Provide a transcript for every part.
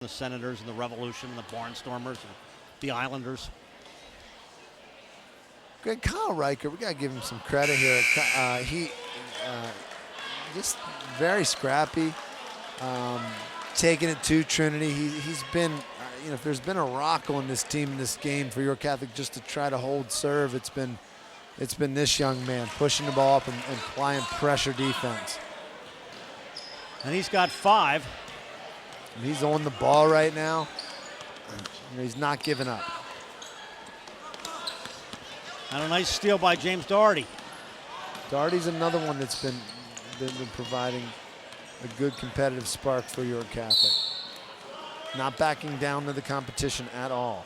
the Senators and the Revolution and the Barnstormers and the Islanders. Greg, Kyle Riker, we got to give him some credit here. He just very scrappy, taking it to Trinity. He's been, if there's been a rock on this team in this game for York Catholic just to try to hold serve, it's been this young man pushing the ball up and applying pressure defense. And he's got 5. And he's on the ball right now. He's not giving up. And a nice steal by James Doherty. Doherty's another one that's been providing a good competitive spark for York Catholic. Not backing down to the competition at all.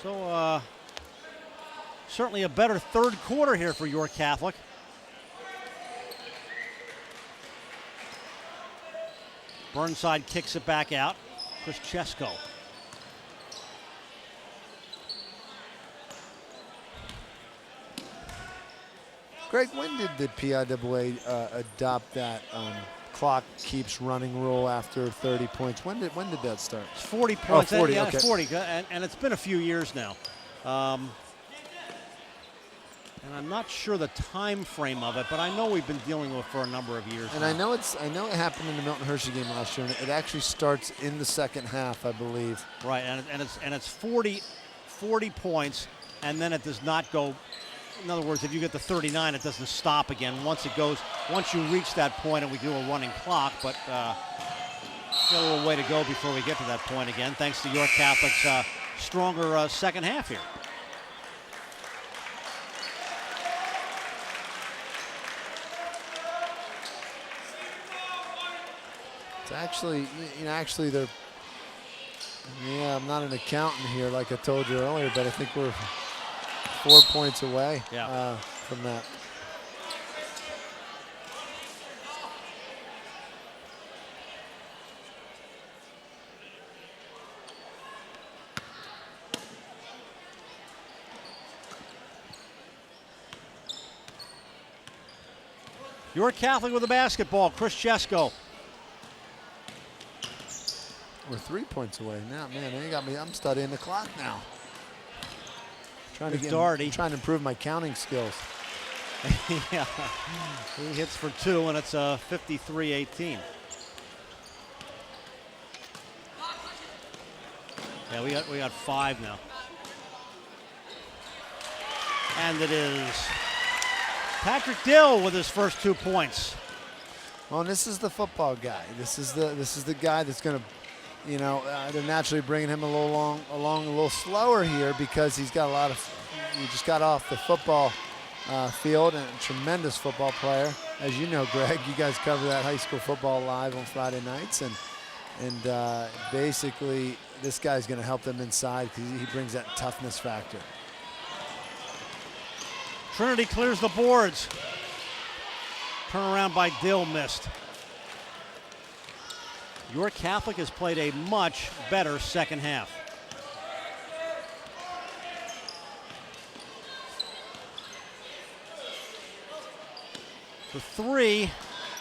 So certainly a better third quarter here for York Catholic. Burnside kicks it back out. Chris Chesko. Greg, when did the Pt.5 adopt that clock keeps running rule after 30 points? When did that start? It's 40 points. Oh, 40, yeah, okay. 40, and it's been a few years now. And I'm not sure the time frame of it, but I know we've been dealing with it for a number of years. And now. I know it happened in the Milton Hershey game last year, and it actually starts in the second half, I believe. Right, and it's 40 points, and then it does not go. In other words, if you get to 39, it doesn't stop again. Once you reach that point, and we do a running clock, but got a little way to go before we get to that point again. Thanks to York Catholic's stronger second half here. It's actually, they're. Yeah, I'm not an accountant here, like I told you earlier, but I think we're 4 points away from that. York Catholic with the basketball. Chris Chesko. We're 3 points away now. Man, they got me. I'm studying the clock now. Trying to improve my counting skills. Yeah, he hits for 2, and it's 53-18. Yeah, we got 5 now, and it is Patrick Dill with his first 2 points. Well, and this is the football guy. This is the guy that's going to. They're naturally bringing him along a little slower here because he's got he just got off the football field, and a tremendous football player. As you know, Greg, you guys cover that high school football live on Friday nights, and basically this guy's going to help them inside because he brings that toughness factor. Trinity clears the boards. Turnaround by Dill missed. York Catholic has played a much better second half. For 3,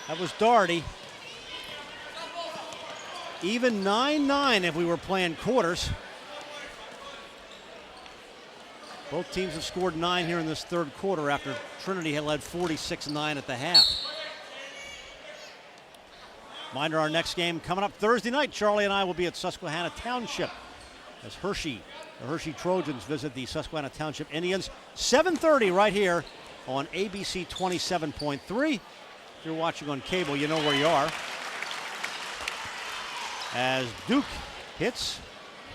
that was Doherty. Even 9-9 if we were playing quarters. Both teams have scored 9 here in this third quarter after Trinity had led 46-9 at the half. Reminder, our next game coming up Thursday night. Charlie and I will be at Susquehanna Township as the Hershey Trojans visit the Susquehanna Township Indians. 7:30 right here on ABC 27.3. If you're watching on cable, you know where you are. As Duke hits,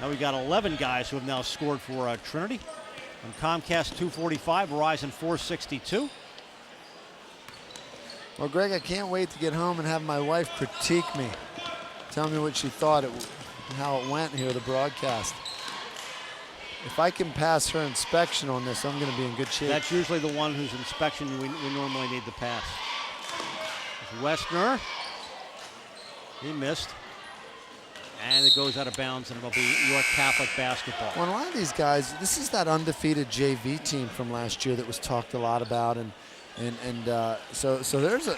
now we got 11 guys who have now scored for Trinity. On Comcast 245, Verizon 462. Well, Greg, I can't wait to get home and have my wife critique me. Tell me what she thought, how it went here, the broadcast. If I can pass her inspection on this, I'm going to be in good shape. That's usually the one whose inspection we normally need to pass. Westner. He missed. And it goes out of bounds, and it'll be York Catholic basketball. Well, a lot of these guys, this is that undefeated JV team from last year that was talked a lot about. And So there's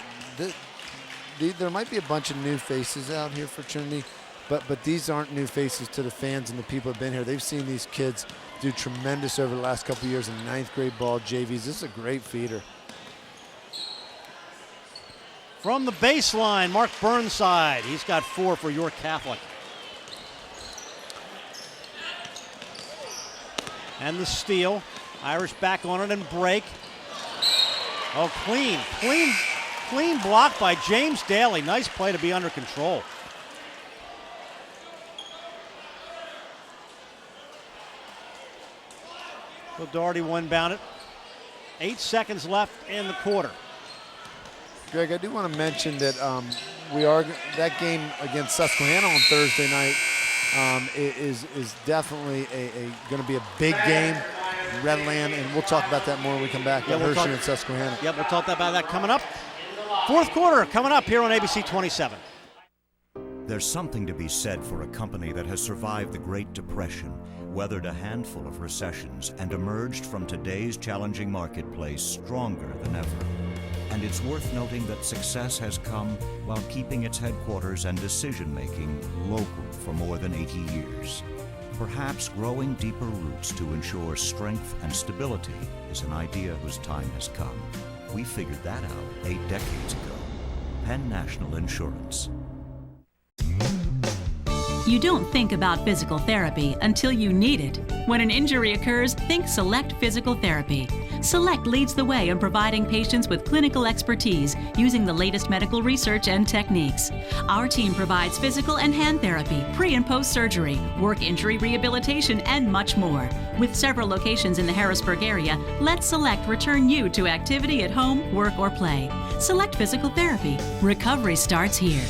there might be a bunch of new faces out here for Trinity, but these aren't new faces to the fans and the people who have been here. They've seen these kids do tremendous over the last couple of years in ninth grade ball, JVs. This is a great feeder. From the baseline, Mark Burnside. He's got 4 for York Catholic. And the steal. Irish back on it and break. Oh, clean block by James Daly. Nice play to be under control. So Doherty will inbound it. 8 seconds left in the quarter. Greg, I do want to mention that that game against Susquehanna on Thursday night is definitely going to be a big game. Redland, and we'll talk about that more when we come back. Yeah, Hershey and Susquehanna. Yep, we'll talk about that coming up. Fourth quarter coming up here on ABC 27. There's something to be said for a company that has survived the Great Depression, weathered a handful of recessions, and emerged from today's challenging marketplace stronger than ever. And it's worth noting that success has come while keeping its headquarters and decision-making local for more than 80 years. Perhaps growing deeper roots to ensure strength and stability is an idea whose time has come. We figured that out 8 decades ago. Penn National Insurance. You don't think about physical therapy until you need it. When an injury occurs, think Select Physical Therapy. Select leads the way in providing patients with clinical expertise using the latest medical research and techniques. Our team provides physical and hand therapy, pre- and post-surgery, work injury rehabilitation, and much more. With several locations in the Harrisburg area, let Select return you to activity at home, work, or play. Select Physical Therapy. Recovery starts here.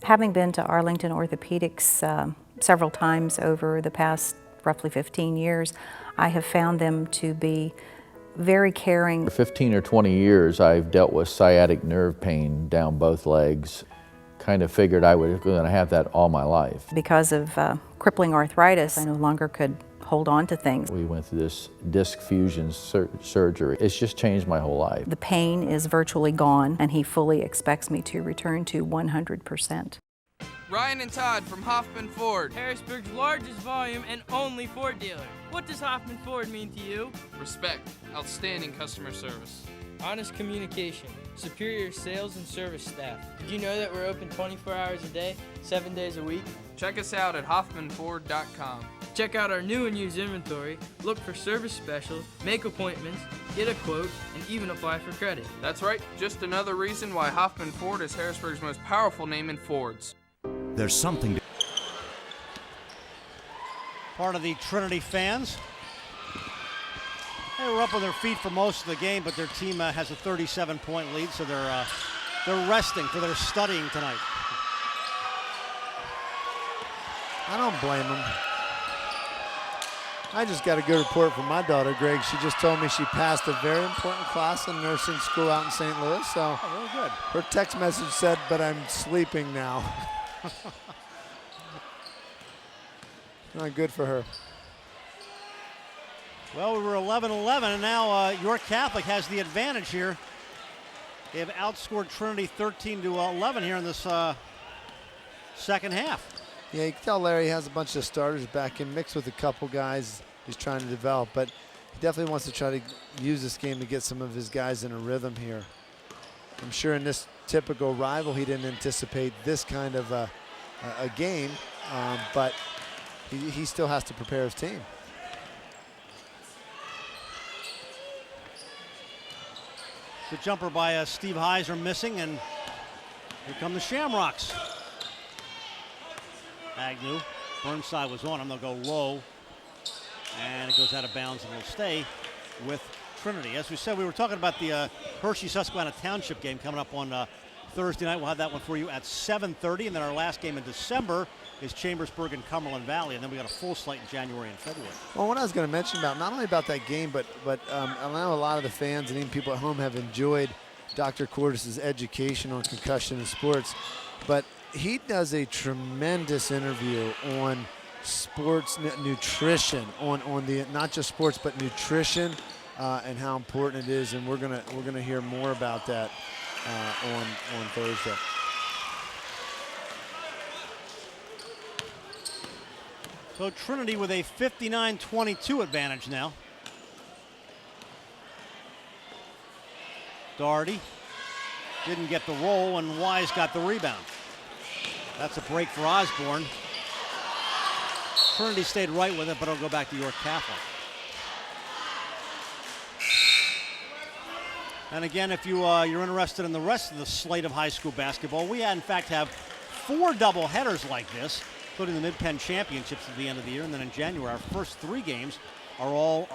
Having been to Arlington Orthopedics several times over the past roughly 15 years, I have found them to be very caring. For 15 or 20 years, I've dealt with sciatic nerve pain down both legs. Kind of figured I was going to have that all my life. Because of crippling arthritis, I no longer could hold on to things. We went through this disc fusion surgery. It's just changed my whole life. The pain is virtually gone, and he fully expects me to return to 100%. Ryan and Todd from Hoffman Ford. Harrisburg's largest volume and only Ford dealer. What does Hoffman Ford mean to you? Respect, outstanding customer service, honest communication, superior sales and service staff. Did you know that we're open 24 hours a day, 7 days a week? Check us out at hoffmanford.com. Check out our new and used inventory, look for service specials, make appointments, get a quote, and even apply for credit. That's right, just another reason why Hoffman Ford is Harrisburg's most powerful name in Fords. There's something to Part of the Trinity fans. They were up on their feet for most of the game, but their team has a 37-point lead, so they're resting for their studying tonight. I don't blame them. I just got a good report from my daughter, Greg. She just told me she passed a very important class in nursing school out in St. Louis. So really good. Her text message said, "But I'm sleeping now." Not good for her. Well, we were 11-11, and now York Catholic has the advantage here. They have outscored Trinity 13-11 here in this second half. Yeah, you can tell Larry has a bunch of starters back in, mixed with a couple guys he's trying to develop, but he definitely wants to try to use this game to get some of his guys in a rhythm here. I'm sure in this typical rival, he didn't anticipate this kind of a game, but he still has to prepare his team. The jumper by Steve Heiser missing, and here come the Shamrocks. Agnew, Burnside was on him. They'll go low, and it goes out of bounds, and it'll stay with Trinity. As we said, we were talking about the Hershey-Susquehanna Township game coming up on Thursday night. We'll have that one for you at 7:30, and then our last game in December is Chambersburg and Cumberland Valley, and then we got a full slate in January and February. Well, what I was going to mention about, not only about that game, but I know a lot of the fans and even people at home have enjoyed Dr. Cordes' education on concussion and sports, but he does a tremendous interview on sports nutrition, on the not just sports but nutrition and how important it is, and we're gonna hear more about that on Thursday. So Trinity with a 59-22 advantage now. Doherty didn't get the roll, and Wise got the rebound. That's a break for Osborne. Trinity stayed right with it, but it'll go back to York Catholic. And again, if you're interested in the rest of the slate of high school basketball, we in fact have 4 doubleheaders like this, including the Mid-Penn Championships at the end of the year. And then in January, our first 3 games are all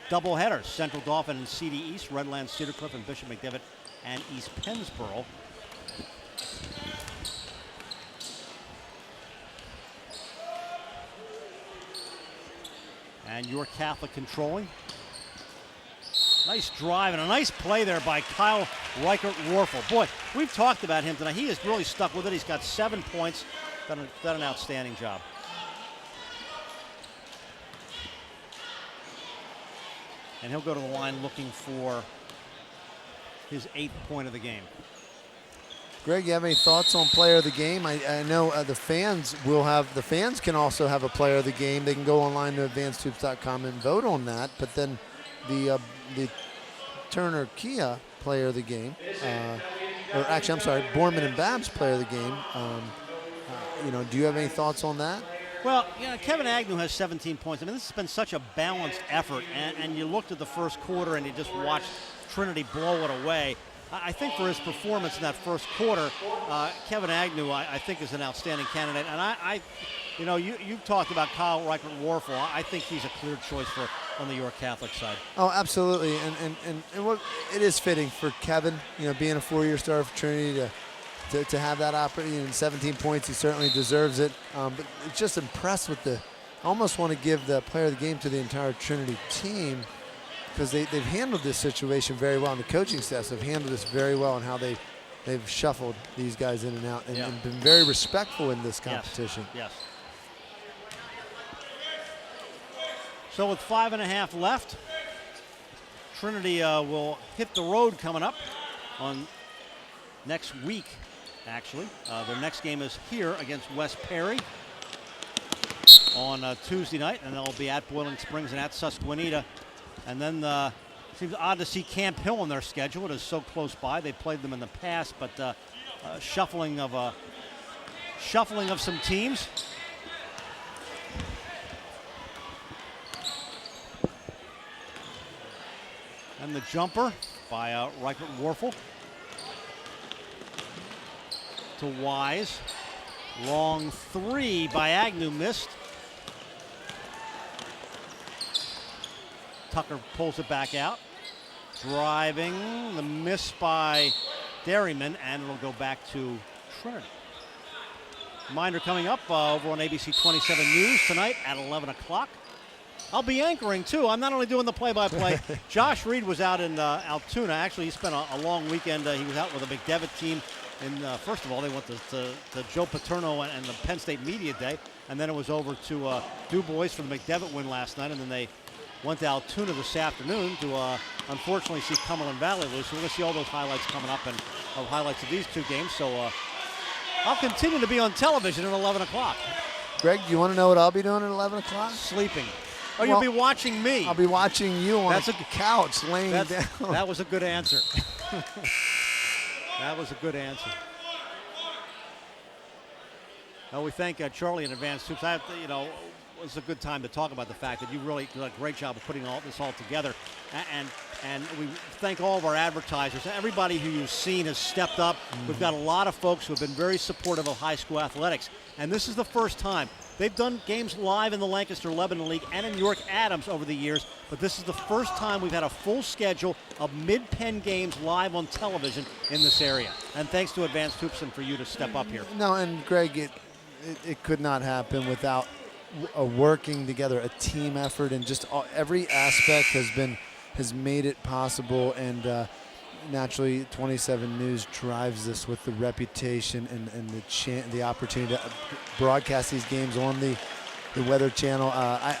doubleheaders. Central Dauphin and CD East, Redlands, Cedar Cliff, and Bishop McDevitt and East Pennsboro. And York Catholic controlling. Nice drive and a nice play there by Kyle Reichert-Warfel. Boy, we've talked about him tonight. He has really stuck with it. He's got 7 points. Done an outstanding job. And he'll go to the line looking for his 8th point of the game. Greg, you have any thoughts on player of the game? I know the fans can also have a player of the game. They can go online to advancedhoops.com and vote on that. But then the Turner Kia player of the game, or actually, I'm sorry, Borman and Babs player of the game. Do you have any thoughts on that? Well, Kevin Agnew has 17 points. I mean, this has been such a balanced effort, and you looked at the first quarter and you just watched Trinity blow it away. I think for his performance in that first quarter, Kevin Agnew, I think, is an outstanding candidate. And you've talked about Kyle Reichert-Warfel. I think he's a clear choice on the York Catholic side. Oh, absolutely. And what it is fitting for Kevin, being a 4-year starter for Trinity to have that opportunity, and 17 points, he certainly deserves it. But it's just impressed with I almost want to give the player of the game to the entire Trinity team, because they've handled this situation very well, and the coaching staffs have handled this very well, and how they've shuffled these guys in and out, and been very respectful in this competition. Yes. So with 5.5 left, Trinity will hit the road coming up on next week, actually. Their next game is here against West Perry on Tuesday night, and they'll be at Boiling Springs and at Susquehanna. And then it seems odd to see Camp Hill on their schedule. It is so close by. They played them in the past, but shuffling of some teams. And the jumper by Reichert-Warfel to Wise. Long 3 by Agnew, missed. Tucker pulls it back out. Driving, the miss by Derryman, and it'll go back to Trinity. Reminder coming up over on ABC 27 News tonight at 11 o'clock. I'll be anchoring, too. I'm not only doing the play-by-play. Josh Reed was out in Altoona. Actually, he spent a long weekend. He was out with the McDevitt team. And first of all, they went to Joe Paterno and the Penn State Media Day. And then it was over to Du Bois for the McDevitt win last night. And then they went to Altoona this afternoon to, unfortunately, see Cumberland Valley lose. So we're going to see all those highlights coming up, and highlights of these 2 games. So I'll continue to be on television at 11 o'clock. Greg, do you want to know what I'll be doing at 11 o'clock? Sleeping. Oh, you'll be watching me. I'll be watching you on the couch laying down. That was a good answer. That was a good answer. Well, we thank Charlie in Advanced Hoops. It was a good time to talk about the fact that you really did a great job of putting this all together. And we thank all of our advertisers. Everybody who you've seen has stepped up. We've got a lot of folks who have been very supportive of high school athletics. And this is the first time. They've done games live in the Lancaster Lebanon League and in York Adams over the years, but this is the first time we've had a full schedule of Mid-Penn games live on television in this area. And thanks to Advanced Hoops and for you to step up here. No, and Greg, it could not happen without a working together, a team effort, and just every aspect has made it possible. And naturally, 27 News drives this with the reputation and the opportunity to broadcast these games on the Weather Channel. I